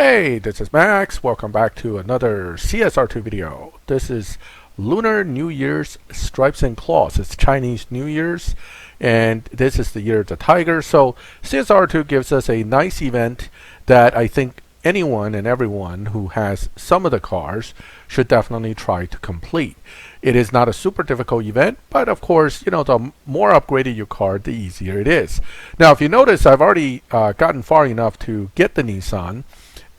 Hey, this is Max. Welcome back to another CSR2 video. This is Lunar New Year's Stripes and Claws. It's Chinese New Year's, and this is the year of the tiger. So CSR2 gives us a nice event that I think anyone and everyone who has some of the cars should definitely try to complete. It is not a super difficult event, but of course, the more upgraded your car, the easier it is. Now, if you notice, I've already gotten far enough to get the Nissan.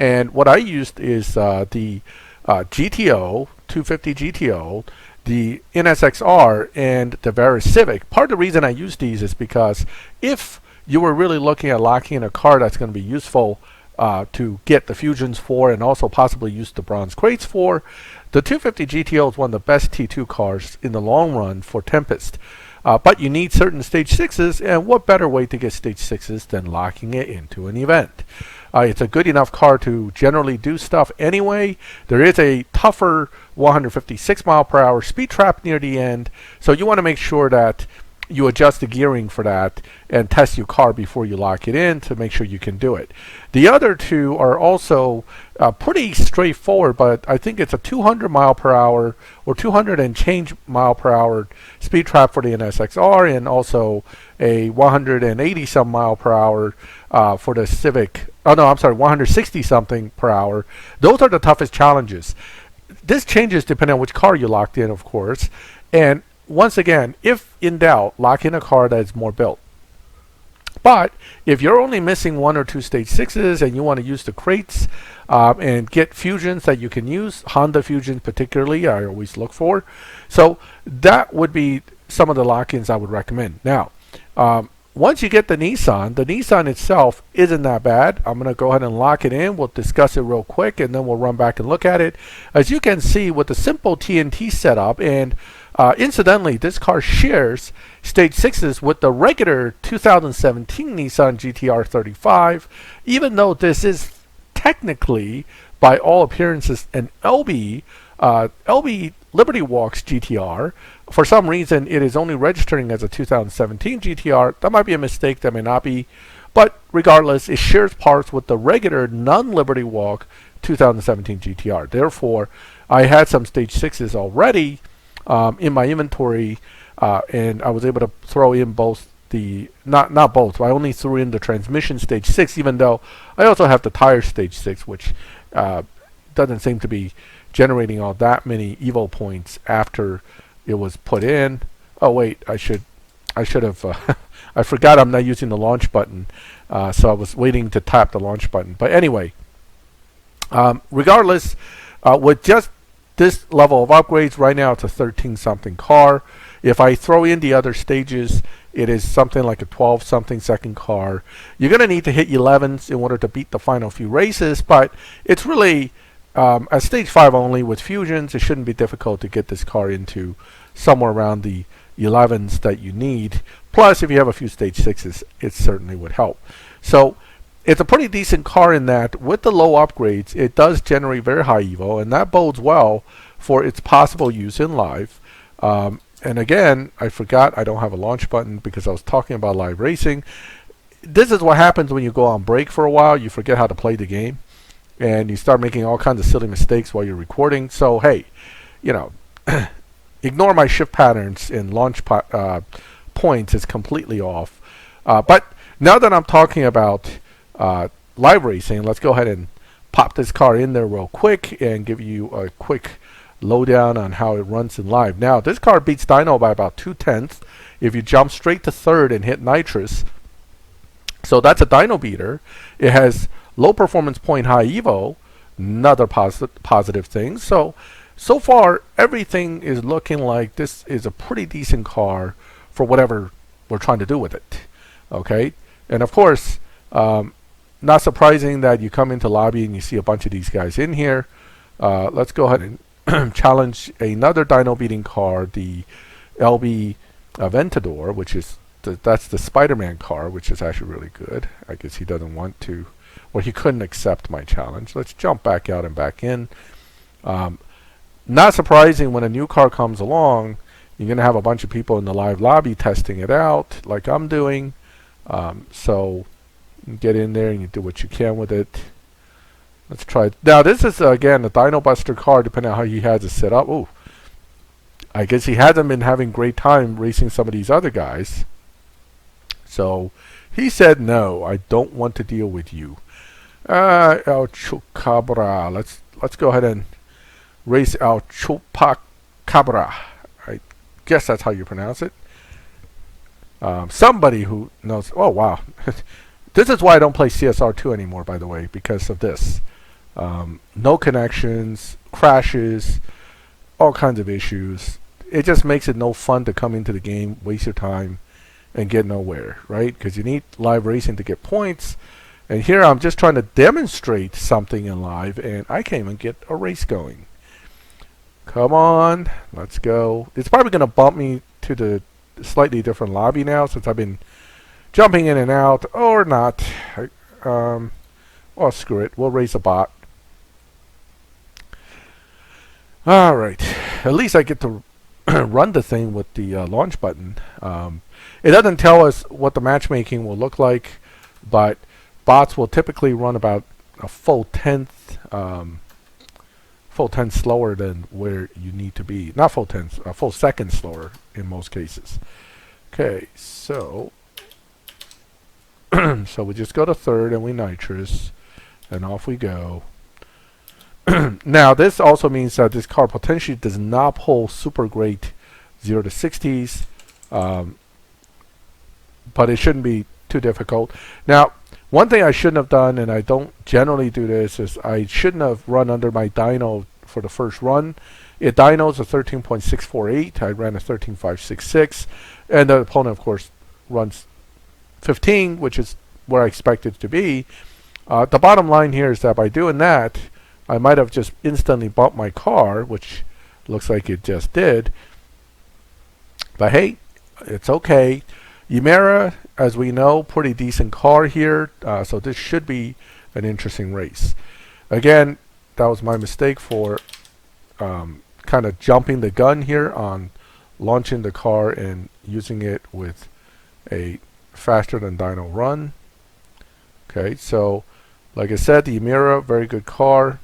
And what I used is the GTO, 250 GTO, the NSXR, and the Veris Civic. Part of the reason I use these is because if you were really looking at locking in a car that's going to be useful to get the Fusions for and also possibly use the bronze crates for, the 250 GTO is one of the best T2 cars in the long run for Tempest. But you need certain stage 6s, and what better way to get stage 6s than locking it into an event? It's a good enough car to generally do stuff anyway. There is a tougher 156 mile per hour speed trap near the end, so you want to make sure that you adjust the gearing for that and test your car before you lock it in to make sure you can do it. The other two are also pretty straightforward, but I think it's a 200 mile per hour or 200 and change mile per hour speed trap for the NSXR, and also a 180 some mile per hour for the Civic. Oh no, I'm sorry, 160 something per hour. Those are the toughest challenges. This changes depending on which car you locked in, of course. And once again, if in doubt, lock in a car that is more built. But if you're only missing one or two stage 6s and you want to use the crates and get Fusions that you can use, Honda Fusion particularly, I always look for. So that would be some of the lock-ins I would recommend. Now, once you get the Nissan itself isn't that bad. I'm going to go ahead and lock it in. We'll discuss it real quick, and then we'll run back and look at it. As you can see, with the simple TNT setup, and incidentally, this car shares stage 6s with the regular 2017 Nissan GT-R 35, even though this is technically, by all appearances, an LB Liberty Walks GT-R. For some reason, it is only registering as a 2017 GT-R. That might be a mistake, that may not be. But regardless, it shares parts with the regular non-Liberty Walk 2017 GT-R. Therefore, I had some stage 6s already in my inventory, and I was able to throw in both the, not both, I only threw in the transmission stage 6, even though I also have the tire stage 6, which doesn't seem to be generating all that many Evo points after it was put in. Oh wait, I should have I forgot I'm not using the launch button, so I was waiting to tap the launch button. But anyway, regardless, with just this level of upgrades, right now it's a 13 something car. If I throw in the other stages, it is something like a 12 something second car. You're going to need to hit 11s in order to beat the final few races, but it's really at stage 5 only with Fusions, it shouldn't be difficult to get this car into somewhere around the 11s that you need. Plus, if you have a few stage 6s, it certainly would help. So it's a pretty decent car in that with the low upgrades, it does generate very high Evo, and that bodes well for its possible use in live. And again, I forgot I don't have a launch button because I was talking about live racing. This is what happens when you go on break for a while. You forget how to play the game, and you start making all kinds of silly mistakes while you're recording. So hey, ignore my shift patterns in launch points is completely off. But now that I'm talking about live racing, let's go ahead and pop this car in there real quick and give you a quick lowdown on how it runs in live. Now, this car beats Dyno by about 2/10 if you jump straight to third and hit nitrous. So that's a Dyno beater. It has low performance point, high Evo, another positive thing. So far, everything is looking like this is a pretty decent car for whatever we're trying to do with it. Okay? And of course, not surprising that you come into lobby and you see a bunch of these guys in here. Let's go ahead and challenge another dyno beating car, the LB Aventador, which is that's the Spider-Man car, which is actually really good. I guess he doesn't want to, or he couldn't accept my challenge. Let's jump back out and back in. Not surprising, when a new car comes along, you're going to have a bunch of people in the live lobby testing it out, like I'm doing. So you get in there and you do what you can with it. Let's try it. Now this is again a Dino Buster car, depending on how he has it set up. Ooh, I guess he hasn't been having great time racing some of these other guys. So he said, no, I don't want to deal with you. El Chupacabra. Let's go ahead and race El Chupacabra. I guess that's how you pronounce it. Somebody who knows. Oh wow, this is why I don't play CSR 2 anymore. By the way, because of this. No connections, crashes, all kinds of issues. It just makes it no fun to come into the game, waste your time, and get nowhere, right? Because you need live racing to get points. And here I'm just trying to demonstrate something in live, and I can't even get a race going. Come on, let's go. It's probably going to bump me to the slightly different lobby now, since I've been jumping in and out, or not. Well, screw it. We'll race a bot. Alright, at least I get to run the thing with the launch button. It doesn't tell us what the matchmaking will look like, but bots will typically run about a full tenth slower than where you need to be. Not full tenth, a full second slower in most cases. Okay, so so we just go to third and we nitrous, and off we go. Now this also means that this car potentially does not pull super great 0 to 60s, but it shouldn't be too difficult. Now one thing I shouldn't have done, and I don't generally do this, is I shouldn't have run under my dyno for the first run. It dynos a 13.648. I ran a 13.566, and the opponent of course runs 15, which is where I expected it to be. The bottom line here is that by doing that, I might have just instantly bumped my car, which looks like it just did. But hey, it's okay. Yamera, as we know, pretty decent car here, so this should be an interesting race. Again, that was my mistake for kind of jumping the gun here on launching the car and using it with a faster than dyno run. Okay, so like I said, the Yamera, very good car.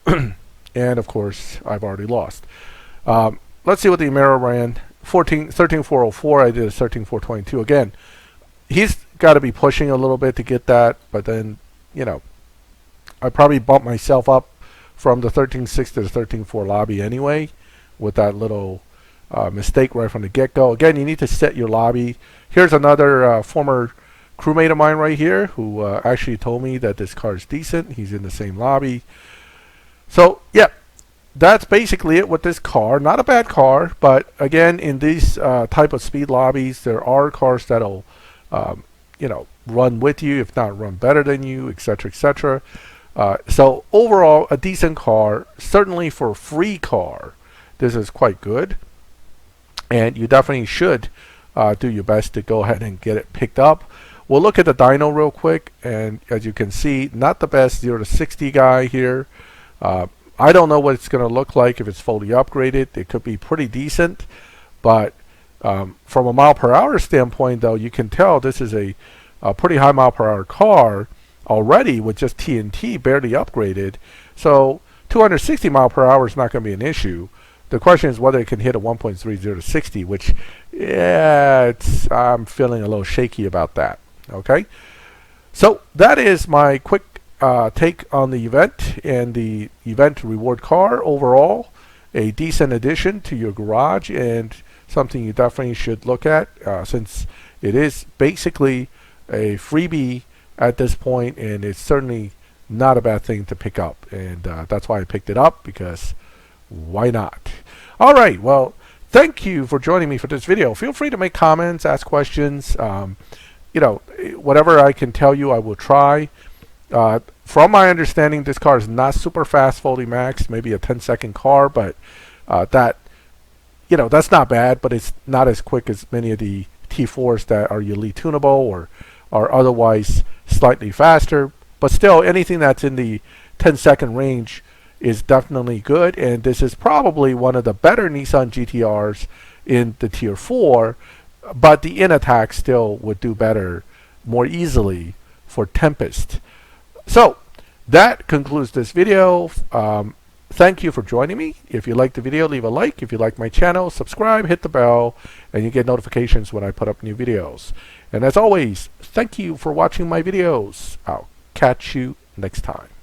And of course I've already lost. Let's see what the Yamera ran. 13.404. I did a 13.422. Again, he's got to be pushing a little bit to get that, but then, you know, I probably bumped myself up from the 13.6 to the 13.4 lobby anyway with that little mistake right from the get-go. Again, you need to set your lobby. Here's another former crewmate of mine right here who actually told me that this car is decent. He's in the same lobby. So, yeah, that's basically it with this car. Not a bad car, but again, in these type of speed lobbies, there are cars that'll, you know, run with you, if not run better than you, etc., etc. So overall, a decent car. Certainly for a free car, this is quite good, and you definitely should do your best to go ahead and get it picked up. We'll look at the dyno real quick, and as you can see, not the best 0 to 60 guy here. I don't know what it's going to look like if it's fully upgraded. It could be pretty decent, but from a mile per hour standpoint, though, you can tell this is a pretty high mile per hour car already with just TNT barely upgraded. So 260 mile per hour is not going to be an issue. The question is whether it can hit a 1.30 to 60, which, yeah, I'm feeling a little shaky about that. Okay, so that is my quick take on the event and the event reward car. Overall, a decent addition to your garage and something you definitely should look at since it is basically a freebie at this point, and it's certainly not a bad thing to pick up, and that's why I picked it up, because why not? All right, well, thank you for joining me for this video. Feel free to make comments, ask questions. You know, whatever I can tell you, I will try. From my understanding, this car is not super fast fully maxed, maybe a 10-second car, but that, you know, that's not bad, but it's not as quick as many of the T4s that are elite tunable or are otherwise slightly faster. But still, anything that's in the 10-second range is definitely good, and this is probably one of the better Nissan GTRs in the Tier 4, but the in-attack still would do better more easily for Tempest. So That concludes this video. Thank you for joining me. If you like the video, leave a like. If you like my channel, subscribe, hit the bell, and you get notifications when I put up new videos. And as always, thank you for watching my videos. I'll catch you next time.